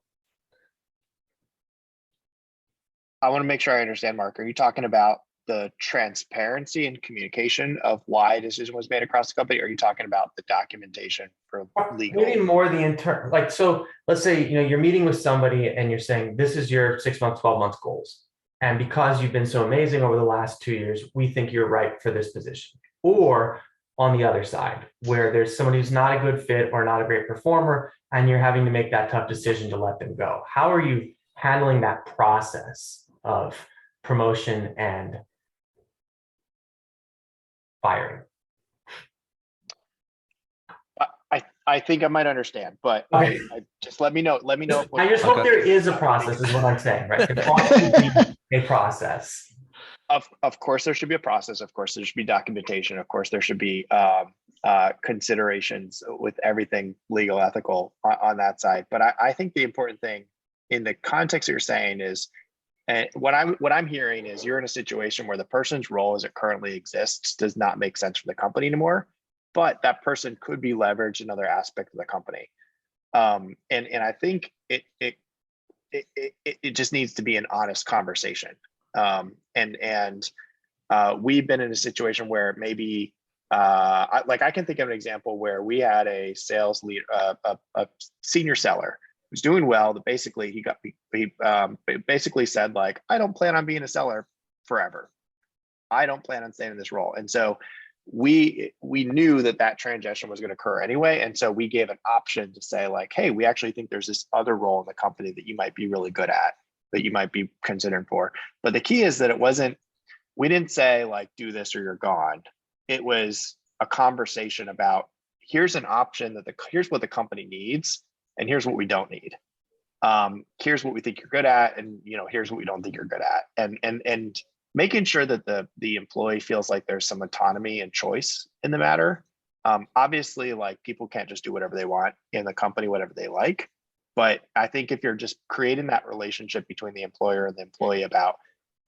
I want to make sure I understand, Mark. Are you talking about the transparency and communication of why a decision was made across the company? Or are you talking about the documentation for legal? Maybe more the like, so let's say, you know, you're meeting with somebody and you're saying, this is your 6 month, 12 month goals. And because you've been so amazing over the last 2 years, we think you're right for this position. Or on the other side, where there's somebody who's not a good fit or not a great performer, and you're having to make that tough decision to let them go. How are you handling that process of promotion and firing? I think I might understand, but okay. I just let me know. Let me know. I just hope there is a process, is what I'm saying, right? There ought to be a process. Of course, there should be a process. Of course, there should be documentation. Of course, there should be considerations with everything legal, ethical on that side. But I think the important thing in the context that you're saying is, And what I'm hearing is you're in a situation where the person's role as it currently exists does not make sense for the company anymore, but that person could be leveraged in other aspects of the company. And I think it just needs to be an honest conversation. And we've been in a situation where maybe I can think of an example where we had a sales lead, a senior seller who's doing well. That basically he basically said, like, I don't plan on being a seller forever. I don't plan on staying in this role. And so we knew that transition was going to occur anyway. And so we gave an option to say, like, hey, we actually think there's this other role in the company that you might be really good at, that you might be considered for. But the key is that we didn't say, like, do this or you're gone. It was a conversation about, here's an option here's what the company needs, and here's what we don't need. Here's what we think you're good at, and here's what we don't think you're good at. And making sure that the employee feels like there's some autonomy and choice in the matter. Obviously, like, people can't just do whatever they want in the company, whatever they like. But I think if you're just creating that relationship between the employer and the employee about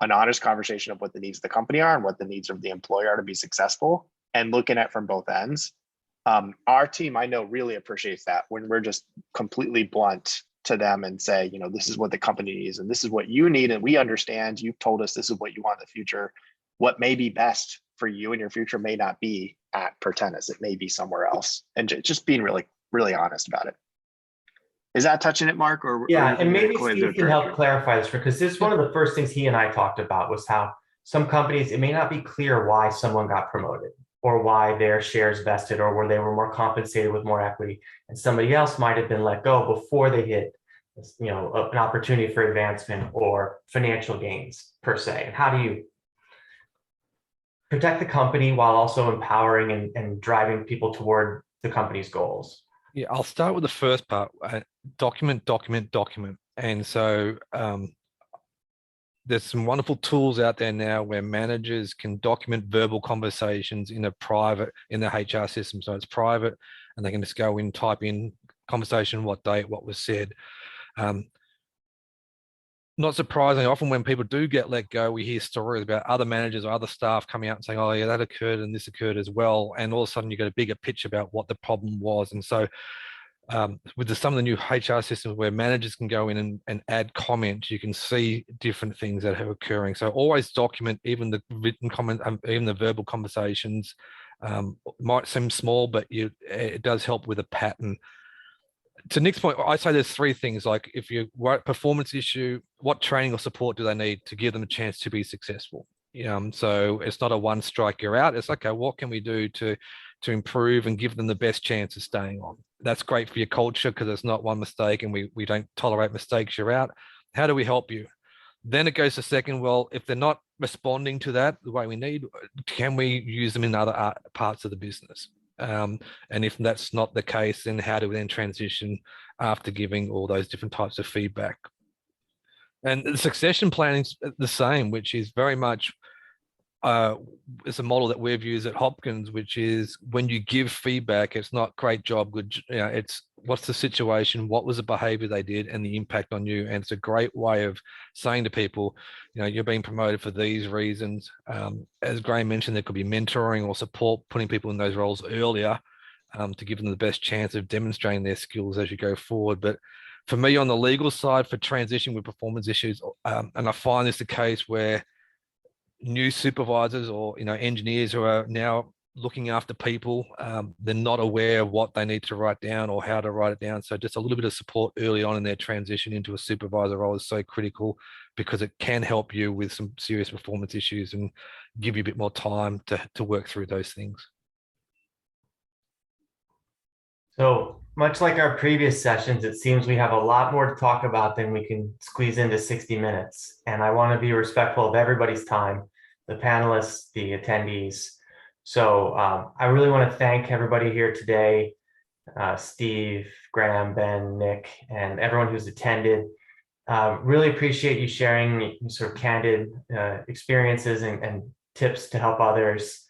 an honest conversation of what the needs of the company are and what the needs of the employer are to be successful, and looking at from both ends, our team, I know, really appreciates that when we're just completely blunt to them and say, this is what the company needs and this is what you need. And we understand you've told us this is what you want in the future. What may be best for you in your future may not be at Protenus. It may be somewhere else. And just being really, really honest about it. Is that touching it, Mark? Yeah, and maybe Steve can help clarify this, because this is one of the first things he and I talked about, was how some companies, it may not be clear why someone got promoted or why their shares vested or where they were more compensated with more equity, and somebody else might have been let go before they hit an opportunity for advancement or financial gains per se. And how do you protect the company while also empowering and driving people toward the company's goals? Yeah, I'll start with the first part. Document. And so there's some wonderful tools out there now where managers can document verbal conversations in the HR system. So it's private, and they can just go in, type in conversation, what date, what was said. Not surprisingly, often when people do get let go, we hear stories about other managers or other staff coming out and saying, oh yeah, that occurred and this occurred as well. And all of a sudden you get a bigger picture about what the problem was. And so with some of the new HR systems where managers can go in and add comments, you can see different things that are occurring. So always document, even the written comment, even the verbal conversations. Might seem small, but it does help with a pattern. To Nick's point, I say there's three things. Like, if you write performance issue, what training or support do they need to give them a chance to be successful? So it's not a one strike, you're out. It's okay, what can we do to improve and give them the best chance of staying on? That's great for your culture because it's not one mistake and we don't tolerate mistakes, you're out. How do we help you? Then it goes to second, well, if they're not responding to that the way we need, can we use them in other parts of the business? And if that's not the case, then how do we then transition after giving all those different types of feedback? And the succession planning is the same, which is very much it's a model that we've used at Hopkins, which is when you give feedback, it's not great job, good. It's what's the situation, what was the behavior they did, and the impact on you. And it's a great way of saying to people, you're being promoted for these reasons. As Graham mentioned, there could be mentoring or support, putting people in those roles earlier to give them the best chance of demonstrating their skills as you go forward. But for me, on the legal side, for transition with performance issues, and I find this the case where new supervisors or engineers who are now looking after people, they're not aware of what they need to write down or how to write it down. So just a little bit of support early on in their transition into a supervisor role is so critical, because it can help you with some serious performance issues and give you a bit more time to work through those things. So much like our previous sessions, it seems we have a lot more to talk about than we can squeeze into 60 minutes. And I want to be respectful of everybody's time, the panelists, the attendees. So I really want to thank everybody here today, Steve, Graham, Ben, Nick, and everyone who's attended. Really appreciate you sharing sort of candid experiences and tips to help others.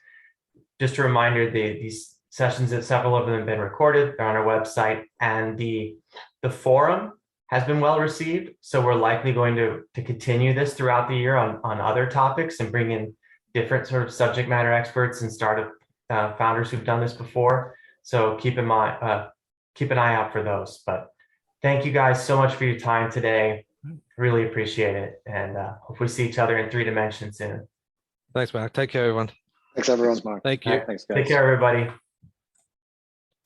Just a reminder, these sessions, several of them have been recorded. They're on our website, and the forum has been well received. So we're likely going to continue this throughout the year on other topics and bring in different sort of subject matter experts and startup founders who've done this before. So keep an eye out for those. But thank you guys so much for your time today. Really appreciate it. And hope we see each other in 3 dimensions soon. Thanks, Mark. Take care, everyone. Thanks, everyone. Thanks, Mark. Thank you. Thanks, guys. Take care, everybody.